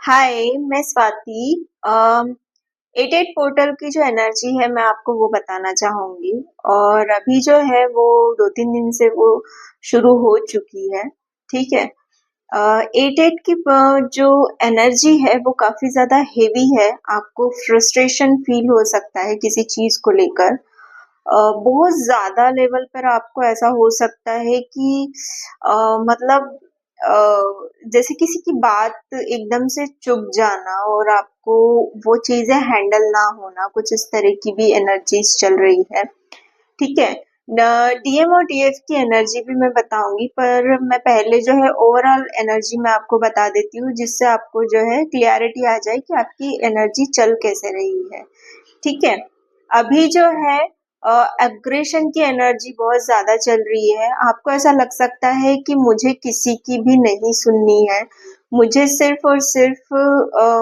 हाय, मैं Swati. Eight eight portal की जो एनर्जी है मैं आपको वो बताना चाहूंगी। और अभी जो है वो 2-3 दिन से वो शुरू हो चुकी है। ठीक है। एट एट की जो एनर्जी है वो काफी ज्यादा हेवी है। आपको फ्रस्ट्रेशन फील हो सकता है किसी चीज को लेकर। बहुत ज़्यादा लेवल पर आपको ऐसा हो सकता है कि अ, मतलब अ, जैसे किसी की बात एकदम से चुप जाना और आपको वो चीज़ें हैंडल ना होना, कुछ इस तरह की भी एनर्जीज चल रही है। ठीक है। डीएम और डीएफ की एनर्जी भी मैं बताऊंगी, पर मैं पहले जो है ओवरऑल एनर्जी मैं आपको बता देती हूँ, जिससे आपको जो है क्लियरिटी आ जाए कि आपकी एनर्जी चल कैसे रही है। ठीक है। अभी जो है एग्रेशन की एनर्जी बहुत ज्यादा चल रही है। आपको ऐसा लग सकता है कि मुझे किसी की भी नहीं सुननी है। मुझे सिर्फ और सिर्फ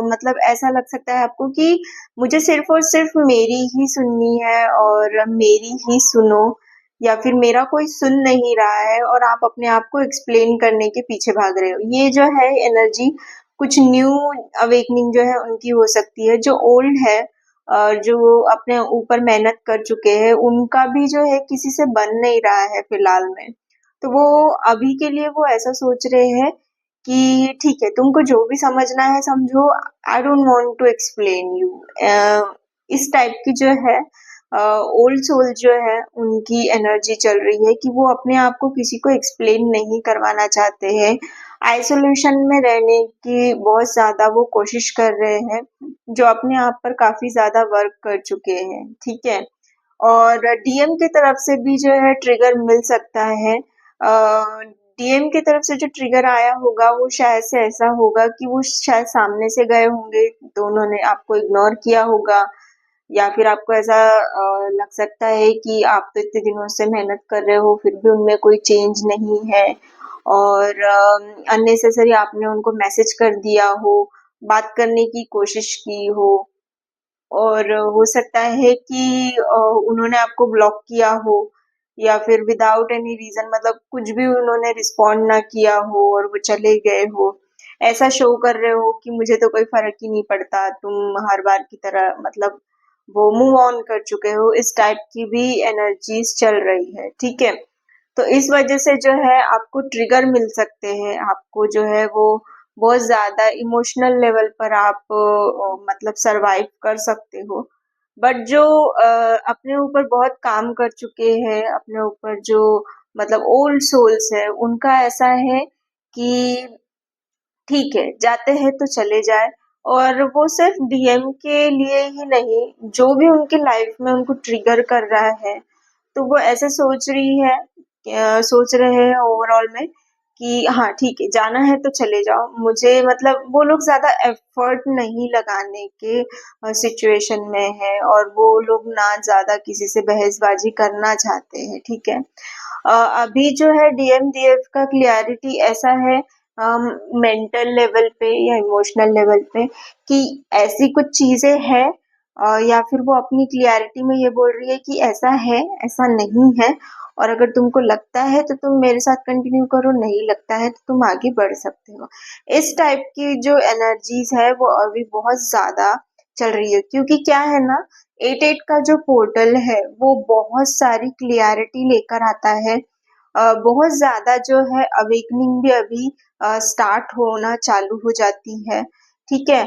मतलब ऐसा लग सकता है आपको कि मुझे सिर्फ और सिर्फ मेरी ही सुननी है और मेरी ही सुनो, या फिर मेरा कोई सुन नहीं रहा है और आप अपने आप को एक्सप्लेन करने के पीछे भाग रहे हो। ये जो है एनर्जी कुछ न्यू अवेकनिंग जो है उनकी हो सकती है। जो ओल्ड है, जो अपने ऊपर मेहनत कर चुके हैं, उनका भी जो है किसी से बन नहीं रहा है फिलहाल में। तो वो अभी के लिए वो ऐसा सोच रहे हैं कि ठीक है, तुमको जो भी समझना है समझो, I don't want to explain you. इस टाइप की जो है ओल्ड सोल जो है उनकी एनर्जी चल रही है कि वो अपने आप को किसी को एक्सप्लेन नहीं करवाना चाहते हैं। आइसोलेशन में रहने की बहुत ज्यादा वो कोशिश कर रहे हैं, जो अपने आप पर काफी ज्यादा वर्क कर चुके हैं। ठीक है। और डीएम की तरफ से भी जो है ट्रिगर मिल सकता है। डीएम की तरफ से जो ट्रिगर आया होगा वो शायद से ऐसा होगा कि वो शायद सामने से गए होंगे, तो उन्होंने आपको इग्नोर किया होगा। या फिर आपको ऐसा लग सकता है कि आप तो इतने दिनों से मेहनत कर रहे हो फिर भी उनमें कोई चेंज नहीं है, और अननेसेसरी आपने उनको मैसेज कर दिया हो, बात करने की कोशिश की हो, और हो सकता है कि उन्होंने आपको ब्लॉक किया हो, या फिर विदाउट एनी रीजन, मतलब कुछ भी उन्होंने रिस्पॉन्ड ना किया हो और वो चले गए हो। ऐसा शो कर रहे हो कि मुझे तो कोई फर्क ही नहीं पड़ता, तुम हर बार की तरह, मतलब वो मूव ऑन कर चुके हो। इस टाइप की भी एनर्जीज चल रही है। ठीक है। तो इस वजह से जो है आपको ट्रिगर मिल सकते हैं। आपको जो है वो बहुत ज्यादा इमोशनल लेवल पर आप मतलब सरवाइव कर सकते हो। बट जो अपने ऊपर बहुत काम कर चुके हैं, अपने ऊपर जो मतलब ओल्ड सोल्स है, उनका ऐसा है कि ठीक है, जाते हैं तो चले जाए। और वो सिर्फ डीएम के लिए ही नहीं, जो भी उनकी लाइफ में उनको ट्रिगर कर रहा है, तो वो ऐसे सोच रही है, सोच रहे हैं ओवरऑल में कि हाँ ठीक है, जाना है तो चले जाओ। मुझे मतलब वो लोग ज्यादा एफर्ट नहीं लगाने के सिचुएशन में है, और वो लोग ना ज्यादा किसी से बहसबाजी करना चाहते हैं। ठीक है। अभी जो है डीएमडीएफ का क्लियरिटी ऐसा है मेंटल लेवल पे या इमोशनल लेवल पे, कि ऐसी कुछ चीजें हैं, या फिर वो अपनी क्लियरिटी में ये बोल रही है कि ऐसा है, ऐसा नहीं है, और अगर तुमको लगता है तो तुम मेरे साथ कंटिन्यू करो, नहीं लगता है तो तुम आगे बढ़ सकते हो। इस टाइप की जो एनर्जीज है वो अभी बहुत ज्यादा चल रही है, क्योंकि क्या है ना, एट एट का जो पोर्टल है वो बहुत सारी क्लियरिटी लेकर आता है। बहुत ज्यादा जो है अवेकनिंग भी अभी स्टार्ट होना चालू हो जाती है। ठीक है।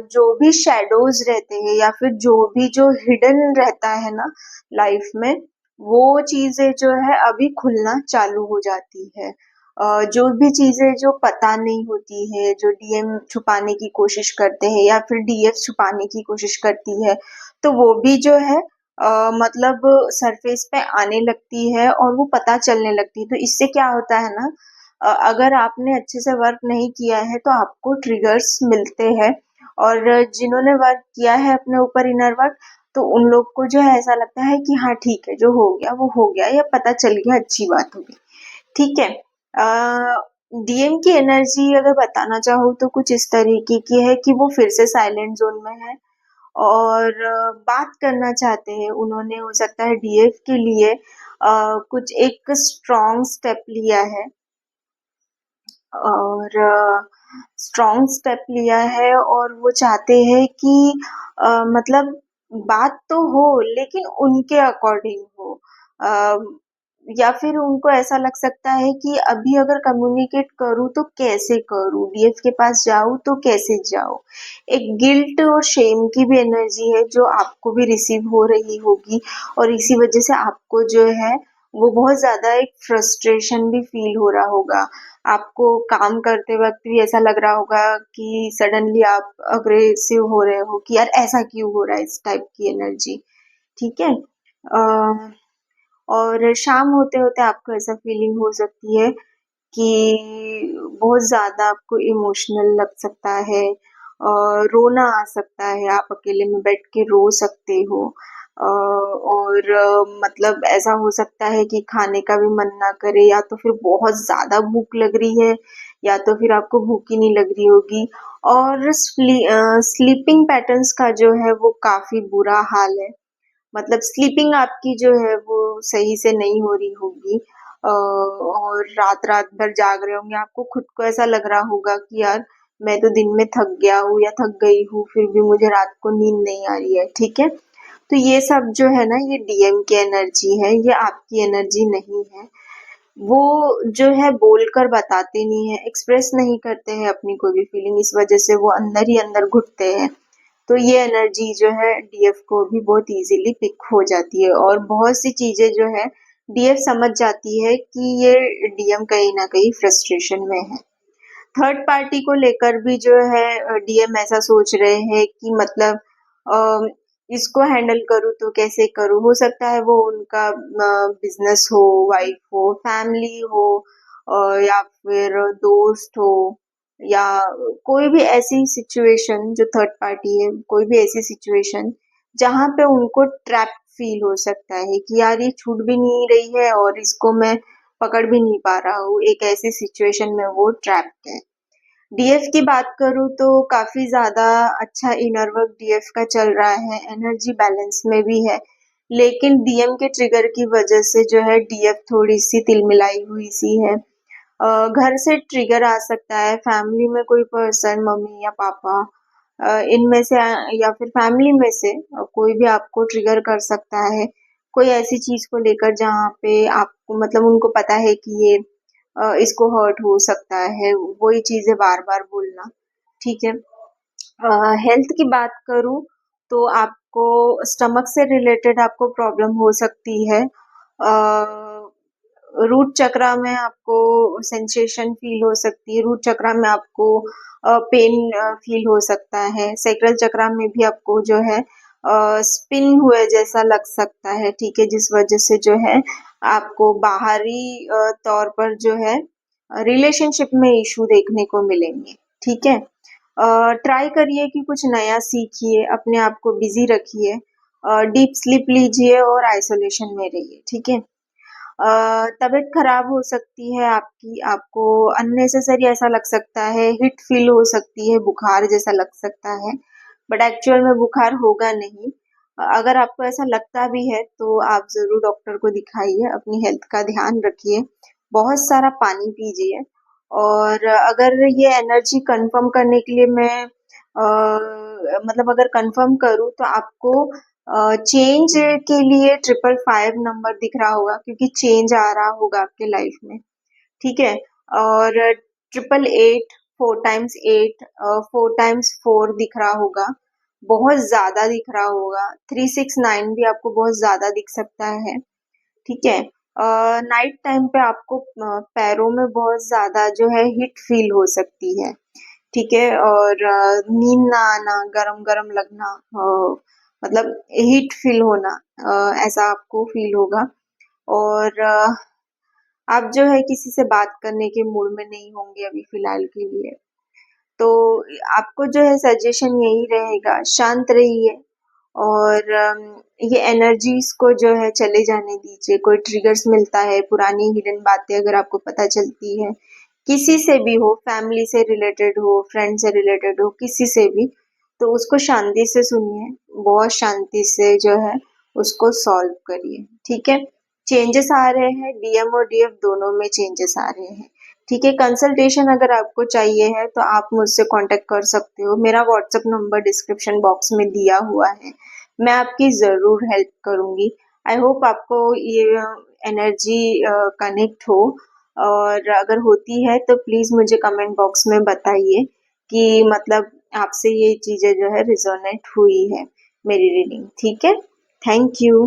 जो भी शेडोज रहते हैं या फिर जो भी जो हिडन रहता है ना लाइफ में, वो चीजें जो है अभी खुलना चालू हो जाती है। जो भी चीजें जो पता नहीं होती है, जो डीएम छुपाने की कोशिश करते हैं या फिर डीएफ छुपाने की कोशिश करती है, तो वो भी जो है मतलब सरफेस पे आने लगती है और वो पता चलने लगती है। तो इससे क्या होता है ना, अगर आपने अच्छे से वर्क नहीं किया है तो आपको ट्रिगर्स मिलते हैं। और जिन्होंने वर्क किया है अपने ऊपर इनर वर्क, तो उन लोग को जो है ऐसा लगता है कि हाँ ठीक है, जो हो गया वो हो गया, या पता चल गया, अच्छी बात होगी। ठीक है। डीएम की एनर्जी अगर बताना चाहूँ तो कुछ इस तरीके की है कि वो फिर से साइलेंट जोन में है और बात करना चाहते हैं। उन्होंने हो सकता है डीएफ के लिए कुछ एक स्ट्रॉन्ग स्टेप लिया है, और स्ट्रॉन्ग स्टेप लिया है और वो चाहते हैं कि मतलब बात तो हो लेकिन उनके अकॉर्डिंग हो। अ, या फिर उनको ऐसा लग सकता है कि अभी अगर कम्युनिकेट करूँ तो कैसे करूँ? डीएफ के पास जाऊँ तो कैसे जाऊँ? एक गिल्ट और शेम की भी एनर्जी है जो आपको भी रिसीव हो रही होगी और इसी वजह से आपको जो है वो बहुत ज़्यादा एक फ्रस्ट्रेशन भी फ़ील हो रहा होगा। आपको काम करते वक़्त भी ऐसा लग रहा होगा कि सडनली आप अग्रेसिव हो रहे हो कि यार ऐसा क्यों हो रहा है, इस टाइप की एनर्जी, ठीक है? और शाम होते-होते आपको ऐसा फीलिंग हो सकती है कि बहुत ज़्यादा आपको इमोशनल लग सकता है, रोना आ सकता है, आप अकेले में बैठ के रो सकते हो। और मतलब ऐसा हो सकता है कि खाने का भी मन ना करे या तो फिर बहुत ज़्यादा भूख लग रही है या तो फिर आपको भूख ही नहीं लग रही होगी और स्लीपिंग पैटर्न्स का जो है वो काफ़ी बुरा हाल है। मतलब स्लीपिंग आपकी जो है वो सही से नहीं हो रही होगी और रात-रात भर जाग रहे होंगे। आपको खुद को ऐसा लग रहा होगा कि यार मैं तो दिन में थक गया हूँ या थक गई हूँ, फिर भी मुझे रात को नींद नहीं आ रही है, ठीक है? तो ये सब जो है ना ये डीएम की एनर्जी है, ये आपकी एनर्जी नहीं है। वो जो है बोलकर बताते नहीं है, एक्सप्रेस नहीं करते हैं अपनी कोई भी फीलिंग, इस वजह से वो अंदर ही अंदर घुटते हैं। तो ये एनर्जी जो है डीएफ को भी बहुत इजीली पिक हो जाती है और बहुत सी चीजें जो है डीएफ समझ जाती है कि ये डीएम कहीं ना कहीं फ्रस्ट्रेशन में है। थर्ड पार्टी को लेकर भी जो है डीएम ऐसा सोच रहे हैं कि मतलब अ, इसको हैंडल करूँ तो कैसे करूँ? हो सकता है वो उनका बिजनेस हो, वाइफ हो, फैमिली हो या फिर दोस्त हो या कोई भी ऐसी सिचुएशन जो थर्ड पार्टी है, कोई भी ऐसी सिचुएशन जहाँ पे उनको ट्रैप फील हो सकता है कि यार ये छूट भी नहीं रही है और इसको मैं पकड़ भी नहीं पा रहा हूँ, एक ऐसी सिचुएशन में वो ट्रैप्ड है। डीएफ की बात करूँ तो काफ़ी ज़्यादा अच्छा इनर वर्क डीएफ का चल रहा है, एनर्जी बैलेंस में भी है, लेकिन डीएम के ट्रिगर की वजह से जो है डीएफ थोड़ी-सी तिलमिलाई हुई सी है। घर से ट्रिगर आ सकता है, फैमिली में कोई पर्सन मम्मी या पापा इनमें से या फिर फैमिली में से कोई भी आपको ट्रिगर कर सकता है, कोई ऐसी चीज़ को लेकर जहाँ पे आपको मतलब उनको पता है कि ये इसको हर्ट हो सकता है, वही चीज़ें बार-बार बोलना, ठीक है? हेल्थ की बात करूँ तो आपको स्टमक से रिलेटेड आपको प्रॉब्लम हो सकती है। रूट चक्रा में आपको सेंसेशन फील हो सकती है, रूट चक्रा में आपको पेन फील हो सकता है, सैक्रल चक्रा में भी आपको जो है स्पिन हुए जैसा लग सकता है, ठीक है? जिस वजह से जो है आपको बाहरी तौर पर जो है रिलेशनशिप में इश्यू देखने को मिलेंगे, ठीक है? ट्राई करिए कि कुछ नया सीखिए, अपने आप को बिज़ी रखिए, डीप स्लीप लीजिए और आइसोलेशन में रहिए, ठीक है? तबीयत खराब हो सकती है आपकी, आपको अननेसेसरी ऐसा लग सकता है, हिट फील हो सकती है, बुखार जैसा लग सकता है, बट एक्चुअल में बुखार होगा नहीं। अगर आपको ऐसा लगता भी है तो आप ज़रूर डॉक्टर को दिखाइए, अपनी हेल्थ का ध्यान रखिए, बहुत सारा पानी पीजिए और अगर ये एनर्जी कंफर्म करने के लिए मैं मतलब अगर कंफर्म करूँ तो आपको चेंज के लिए 555 नंबर दिख रहा होगा क्योंकि चेंज आ रहा होगा आपके लाइफ में, ठीक है? और 888 4 टाइम्स 8 4 टाइम्स 4 दिख रहा होगा, बहुत ज़्यादा दिख रहा होगा, 369 भी आपको बहुत ज़्यादा दिख सकता है, ठीक है? नाइट टाइम पे आपको पैरों में बहुत ज़्यादा जो है हीट फील हो सकती है, ठीक है? और नींद ना आना, गरम-गरम लगना मतलब हीट फील होना ऐसा आपको फील होगा और आप जो है किसी से बात करने के मूड में नहीं होंगे अभी फ़िलहाल के लिए। तो आपको जो है सजेशन यही रहेगा, शांत रहिए और ये एनर्जीज़ को जो है चले जाने दीजिए। कोई ट्रिगर्स मिलता है, पुरानी हिडन बातें अगर आपको पता चलती है, किसी से भी हो, फैमिली से रिलेटेड हो, फ्रेंड से रिलेटेड हो, किसी से भी, तो उसको शांति से सुनिए, बहुत शांति से जो है उसको सॉल्व करिए, ठीक है? चेंजेस आ रहे हैं, डीएम और डीएफ दोनों में चेंजेस आ रहे हैं। ठीक है, कंसल्टेशन अगर आपको चाहिए है तो आप मुझसे कांटेक्ट कर सकते हो। मेरा व्हाट्सएप नंबर डिस्क्रिप्शन बॉक्स में दिया हुआ है। मैं आपकी ज़रूर हेल्प करूँगी। आई होप आपको ये एनर्जी कनेक्ट हो, और अगर होती है तो प्लीज़ मुझे कमेंट बॉक्स में बताइए कि मतलब आपसे ये चीज़ें जो है रिजोनेट हुई है मेरी रीडिंग। ठीक है? Thank you.